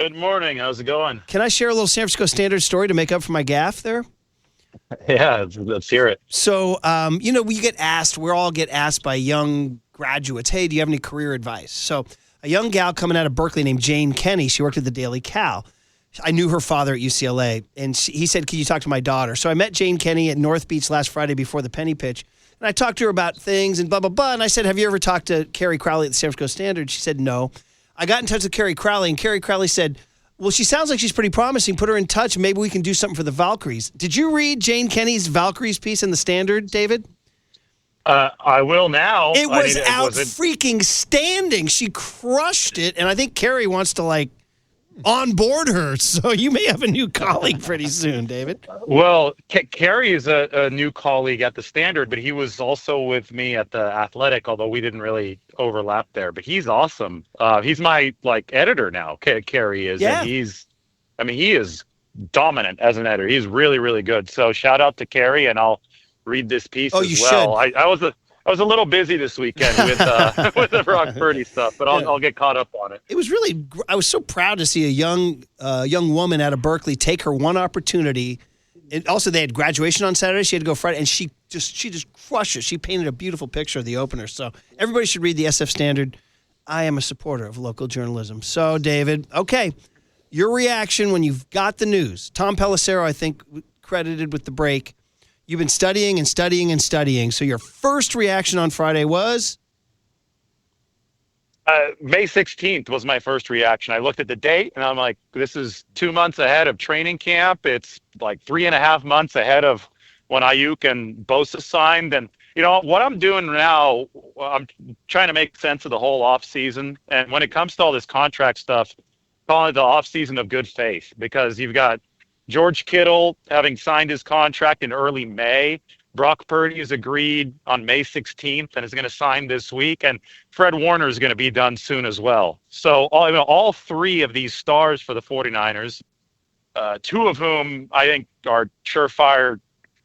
Good morning. How's it going? Can I share a little San Francisco Standard story to make up for my gaffe there? Yeah, let's hear it. So, we get asked, we all get asked by young graduates, hey, do you have any career advice? So, a young gal coming out of Berkeley named Jane Kenny, she worked at the Daily Cal. I knew her father at UCLA, and he said, can you talk to my daughter? So, I met Jane Kenny at North Beach last Friday before the Penny Pitch, and I talked to her about things and blah, blah, blah. And I said, have you ever talked to Carrie Crowley at the San Francisco Standard? She said, no. I got in touch with Carrie Crowley, and Carrie Crowley said, well, she sounds like she's pretty promising. Put her in touch. Maybe we can do something for the Valkyries. Did you read Jane Kenny's Valkyries piece in the Standard, David? I will now. It was freaking standing. She crushed it, and I think Carrie wants to onboard her. So you may have a new colleague pretty soon, David. Well, Kerry is a new colleague at the Standard, but he was also with me at the Athletic, although we didn't really overlap there. But he's awesome. He's my editor now. Kerry is. Yeah. And he is dominant as an editor. He's really, really good. So shout out to Kerry, and I'll read this piece as well. I was a little busy this weekend with the Brock Purdy stuff, but I'll get caught up on it. It was really. I was so proud to see a young woman out of Berkeley take her one opportunity. And also, they had graduation on Saturday. She had to go Friday, and she just crushed it. She painted a beautiful picture of the opener. So everybody should read the SF Standard. I am a supporter of local journalism. So, David, okay, your reaction when you've got the news. Tom Pelissero, I think, credited with the break. You've been studying and studying and studying. So your first reaction on Friday was? May 16th was my first reaction. I looked at the date, and I'm like, this is 2 months ahead of training camp. It's like 3.5 months ahead of when Ayuk and Bosa signed. And, what I'm doing now, I'm trying to make sense of the whole offseason. And when it comes to all this contract stuff, calling it the offseason of good faith, because you've got George Kittle having signed his contract in early May. Brock Purdy has agreed on May 16th and is going to sign this week. And Fred Warner is going to be done soon as well. So all three of these stars for the 49ers, two of whom I think are surefire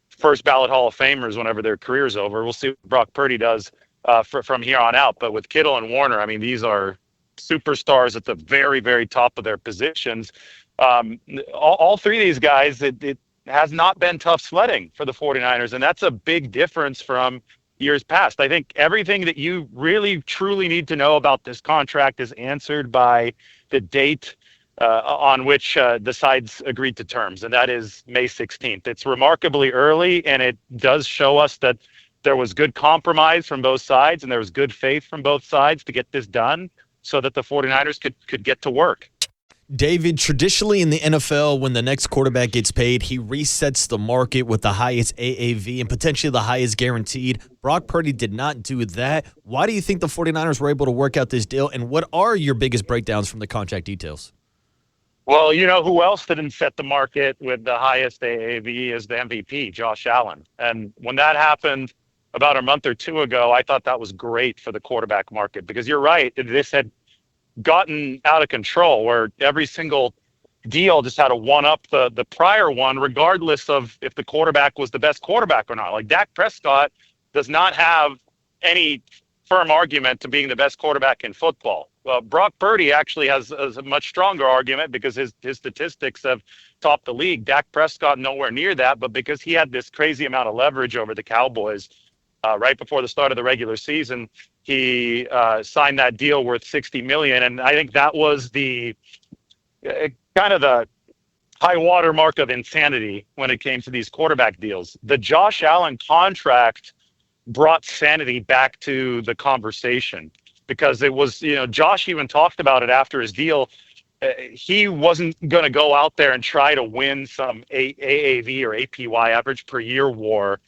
first ballot Hall of Famers whenever their career's over. We'll see what Brock Purdy does from here on out. But with Kittle and Warner, these are superstars at the very, very top of their positions. All three of these guys, it has not been tough sledding for the 49ers, and that's a big difference from years past. I think everything that you really, truly need to know about this contract is answered by the date on which the sides agreed to terms, and that is May 16th. It's remarkably early, and it does show us that there was good compromise from both sides, and there was good faith from both sides to get this done so that the 49ers could get to work. David, traditionally in the NFL, when the next quarterback gets paid, he resets the market with the highest AAV and potentially the highest guaranteed. Brock Purdy did not do that. Why do you think the 49ers were able to work out this deal, and what are your biggest breakdowns from the contract details? Well, who else didn't set the market with the highest AAV is the MVP, Josh Allen. And when that happened about a month or two ago, I thought that was great for the quarterback market, because you're right, this had gotten out of control where every single deal just had to one-up the prior one, regardless of if the quarterback was the best quarterback or not. Like Dak Prescott does not have any firm argument to being the best quarterback in football. Well, Brock Purdy actually has a much stronger argument because his statistics have topped the league. Dak Prescott nowhere near that, but because he had this crazy amount of leverage over the Cowboys right before the start of the regular season, he signed that deal worth $60 million, and I think that was the kind of the high water mark of insanity when it came to these quarterback deals. The Josh Allen contract brought sanity back to the conversation, because it was, Josh even talked about it after his deal. He wasn't going to go out there and try to win some AAV or APY, average per year war,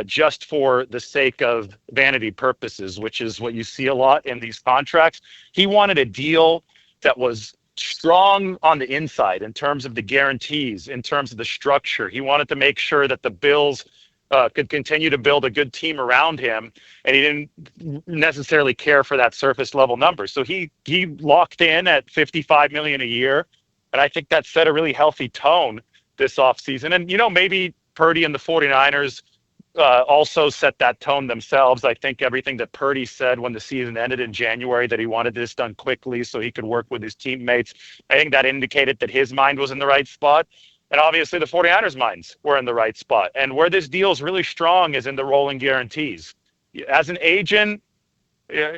just for the sake of vanity purposes, which is what you see a lot in these contracts. He wanted a deal that was strong on the inside in terms of the guarantees, in terms of the structure. He wanted to make sure that the Bills could continue to build a good team around him, and he didn't necessarily care for that surface level number. So he locked in at $55 million a year, and I think that set a really healthy tone this offseason. And maybe Purdy and the 49ers also set that tone themselves. I think everything that Purdy said when the season ended in January, that he wanted this done quickly so he could work with his teammates, I think that indicated that his mind was in the right spot. And obviously the 49ers' minds were in the right spot. And where this deal is really strong is in the rolling guarantees. As an agent,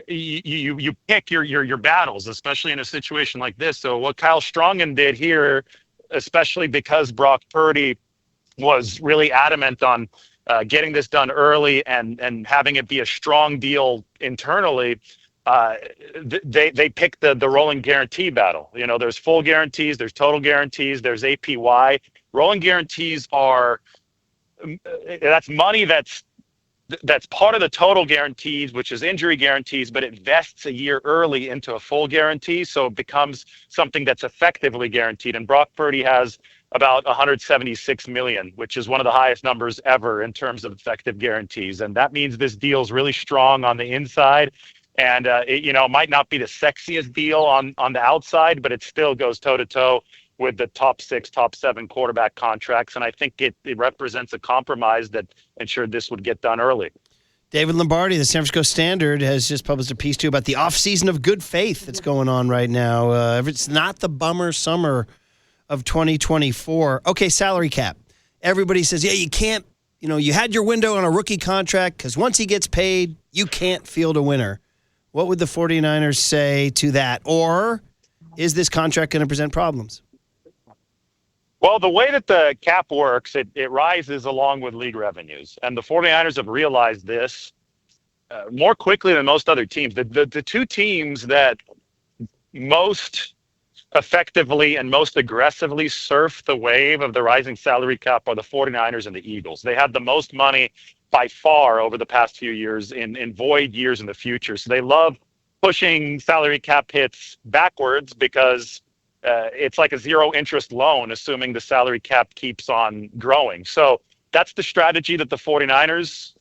you pick your battles, especially in a situation like this. So what Kyle Strongen did here, especially because Brock Purdy was really adamant on getting this done early and having it be a strong deal internally, they picked the rolling guarantee battle. You know, there's full guarantees, there's total guarantees, there's APY. Rolling guarantees are that's money that's part of the total guarantees, which is injury guarantees, but it vests a year early into a full guarantee, so it becomes something that's effectively guaranteed. And Brock Purdy has about 176 million, which is one of the highest numbers ever in terms of effective guarantees. And that means this deal is really strong on the inside. And it might not be the sexiest deal on the outside, but it still goes toe to toe with the top 6, top 7 quarterback contracts. And I think it represents a compromise that ensured this would get done early. David Lombardi, the San Francisco Standard, has just published a piece too about the offseason of good faith that's going on right now. If it's not the bummer summer of 2024. Okay, salary cap. Everybody says, yeah, you can't, you had your window on a rookie contract because once he gets paid, you can't field a winner. What would the 49ers say to that? Or is this contract going to present problems? Well, the way that the cap works, it rises along with league revenues. And the 49ers have realized this more quickly than most other teams. The two teams that most effectively and most aggressively surf the wave of the rising salary cap are the 49ers and the Eagles. They had the most money by far over the past few years in void years in the future. So they love pushing salary cap hits backwards because it's like a zero interest loan, assuming the salary cap keeps on growing. So that's the strategy that the 49ers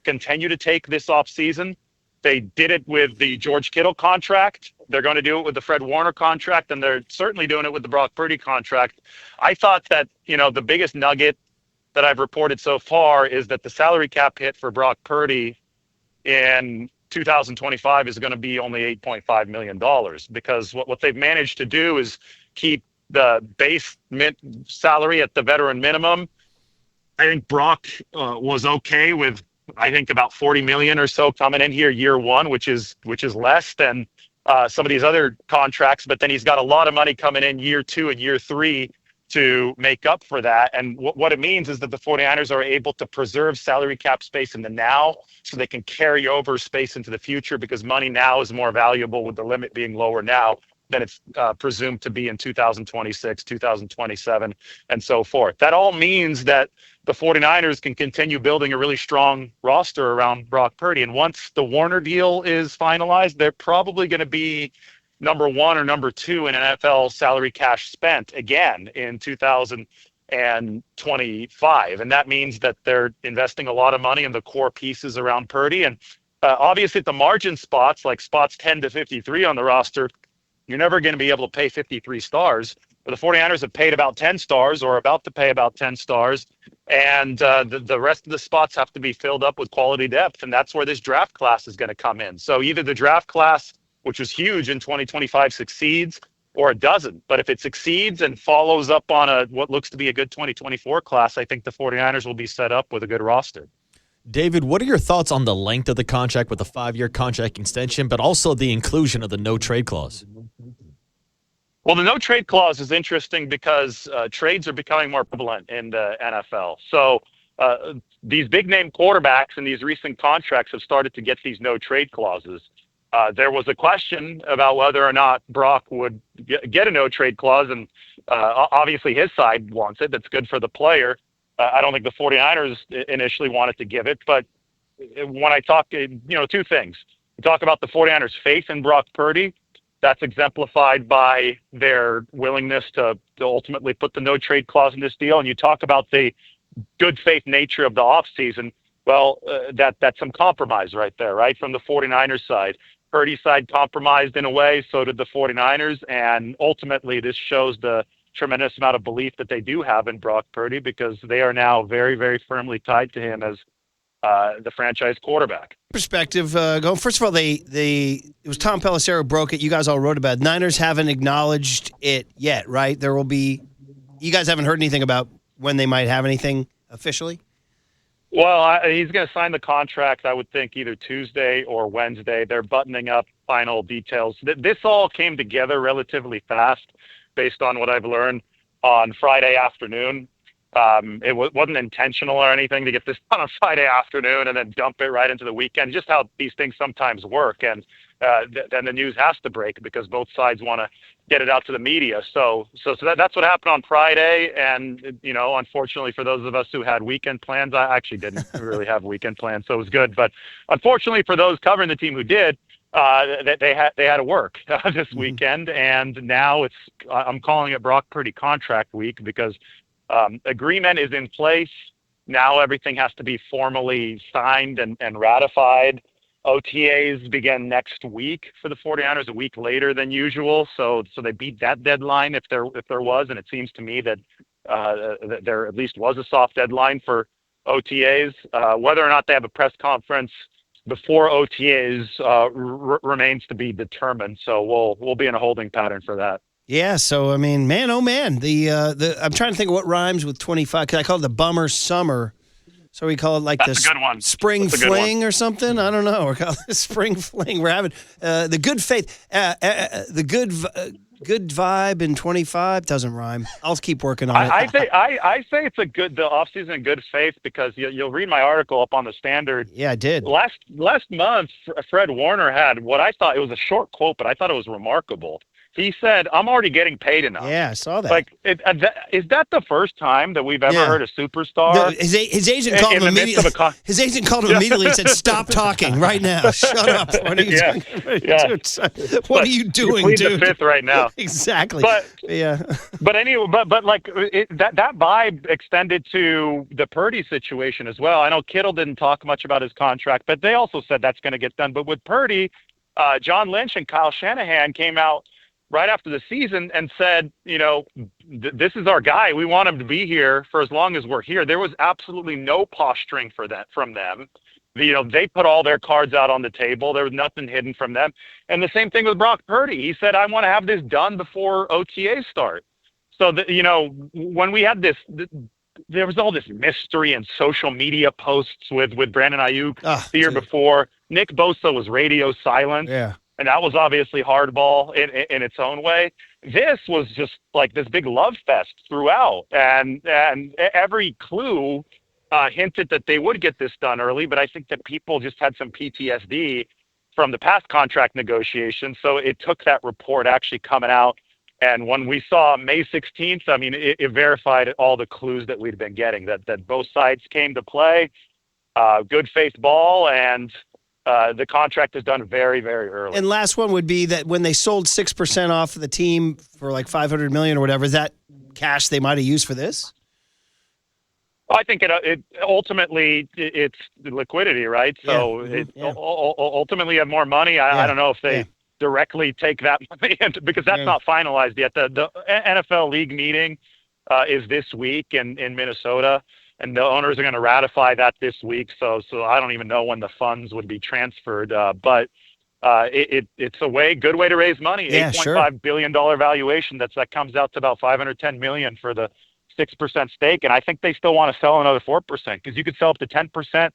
continue to take this offseason. They did it with the George Kittle contract. They're going to do it with the Fred Warner contract, and they're certainly doing it with the Brock Purdy contract. I thought that, the biggest nugget that I've reported so far is that the salary cap hit for Brock Purdy in 2025 is going to be only $8.5 million, because what they've managed to do is keep the base salary at the veteran minimum. I think Brock was okay with, I think, about 40 million or so coming in here year one, which is less than some of these other contracts. But then he's got a lot of money coming in year 2 and year 3 to make up for that. And what it means is that the 49ers are able to preserve salary cap space in the now so they can carry over space into the future, because money now is more valuable with the limit being lower now than it's presumed to be in 2026, 2027, and so forth. That all means that the 49ers can continue building a really strong roster around Brock Purdy. And once the Warner deal is finalized, they're probably going to be number 1 or number 2 in NFL salary cash spent again in 2025. And that means that they're investing a lot of money in the core pieces around Purdy. And obviously at the margin spots, like spots 10 to 53 on the roster, you're never going to be able to pay 53 stars. But the 49ers have paid about 10 stars or about to pay about 10 stars. And the rest of the spots have to be filled up with quality depth. And that's where this draft class is going to come in. So either the draft class, which was huge in 2025, succeeds, or it doesn't. But if it succeeds and follows up on what looks to be a good 2024 class, I think the 49ers will be set up with a good roster. David, what are your thoughts on the length of the contract with a 5-year contract extension, but also the inclusion of the no trade clause? Well, the no trade clause is interesting because trades are becoming more prevalent in the NFL. So these big name quarterbacks in these recent contracts have started to get these no trade clauses. There was a question about whether or not Brock would get a no trade clause, and obviously his side wants it. That's good for the player. I don't think the 49ers initially wanted to give it, but when I talk, two things. We talk about the 49ers' faith in Brock Purdy. That's exemplified by their willingness to ultimately put the no trade clause in this deal. And you talk about the good faith nature of the offseason. Well, that's some compromise right there, right? From the 49ers side. Purdy's side compromised in a way, so did the 49ers. And ultimately, this shows the tremendous amount of belief that they do have in Brock Purdy, because they are now very, very firmly tied to him as the franchise quarterback. Perspective, going first of all, it was Tom Pelissero broke it. You guys all wrote about it. Niners haven't acknowledged it yet, right? You guys haven't heard anything about when they might have anything officially? Well, he's going to sign the contract, I would think, either Tuesday or Wednesday. They're buttoning up final details. This all came together relatively fast based on what I've learned on Friday afternoon. It wasn't intentional or anything to get this done on Friday afternoon and then dump it right into the weekend, just how these things sometimes work. And then the news has to break because both sides want to get it out to the media. So that's what happened on Friday. And, unfortunately for those of us who had weekend plans, I actually didn't really have weekend plans, so it was good. But unfortunately for those covering the team who did, they had to work this weekend. And now I'm calling it Brock Purdy contract week because agreement is in place. Now everything has to be formally signed and ratified. OTAs begin next week for the 49ers, a week later than usual. So they beat that deadline if there was, and it seems to me that there at least was a soft deadline for OTAs. Whether or not they have a press conference before OTAs remains to be determined. So we'll be in a holding pattern for that. Yeah, so I mean, man, oh man, I'm trying to think of what rhymes with 25 because I call it the bummer summer. So we call it like That's a good one. Spring fling or something. I don't know. We're calling it spring fling. We're having the good faith, the good vibe in 25 doesn't rhyme. I'll keep working on it. I say it's the off season in good faith because you'll read my article up on the Standard. Yeah, I did. Last month, Fred Warner had what I thought it was a short quote, but I thought it was remarkable. He said, "I'm already getting paid enough." Yeah, I saw that. Like, is that the first time that we've ever heard a superstar? His agent called him immediately. His agent called him immediately and said, "Stop talking right now. Shut up." What are you doing? What are you doing, dude? You're the fifth right now. Exactly. But yeah. But anyway, but like that vibe extended to the Purdy situation as well. I know Kittle didn't talk much about his contract, but they also said that's going to get done. But with Purdy, John Lynch and Kyle Shanahan came out right after the season and said, this is our guy. We want him to be here for as long as we're here. There was absolutely no posturing from them. They put all their cards out on the table. There was nothing hidden from them. And the same thing with Brock Purdy. He said, I want to have this done before OTAs start. So, when we had this, there was all this mystery and social media posts with Brandon Ayuk the year before. Nick Bosa was radio silent. Yeah. And that was obviously hardball in its own way. This was just like this big love fest throughout. And every clue hinted that they would get this done early, but I think that people just had some PTSD from the past contract negotiations. So it took that report actually coming out. And when we saw May 16th, I mean, it verified all the clues that we'd been getting, that both sides came to play, good faith ball, and the contract is done very, very early. And last one would be that when they sold 6% off of the team for like $500 million or whatever, is that cash they might have used for this? I think it ultimately it's liquidity, right? So ultimately you have more money. I don't know if they directly take that money because that's not finalized yet. The NFL league meeting is this week in Minnesota. And the owners are going to ratify that this week. So I don't even know when the funds would be transferred. But it's a good way to raise money. $8.5 billion valuation. That comes out to about $510 million for the 6% stake. And I think they still want to sell another 4% because you could sell up to 10%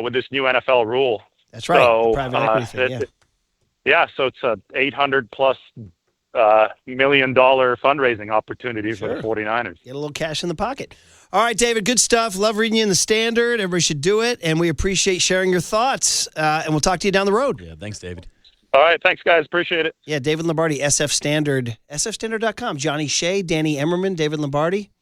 with this new NFL rule. That's right. So, private equity thing, so it's a $800+ million fundraising opportunity for the 49ers. Get a little cash in the pocket. All right, David, good stuff. Love reading you in the Standard. Everybody should do it, and we appreciate sharing your thoughts, and we'll talk to you down the road. Yeah, thanks, David. All right, thanks, guys. Appreciate it. Yeah, David Lombardi, SF Standard, sfstandard.com. Johnny Shea, Danny Emmerman, David Lombardi.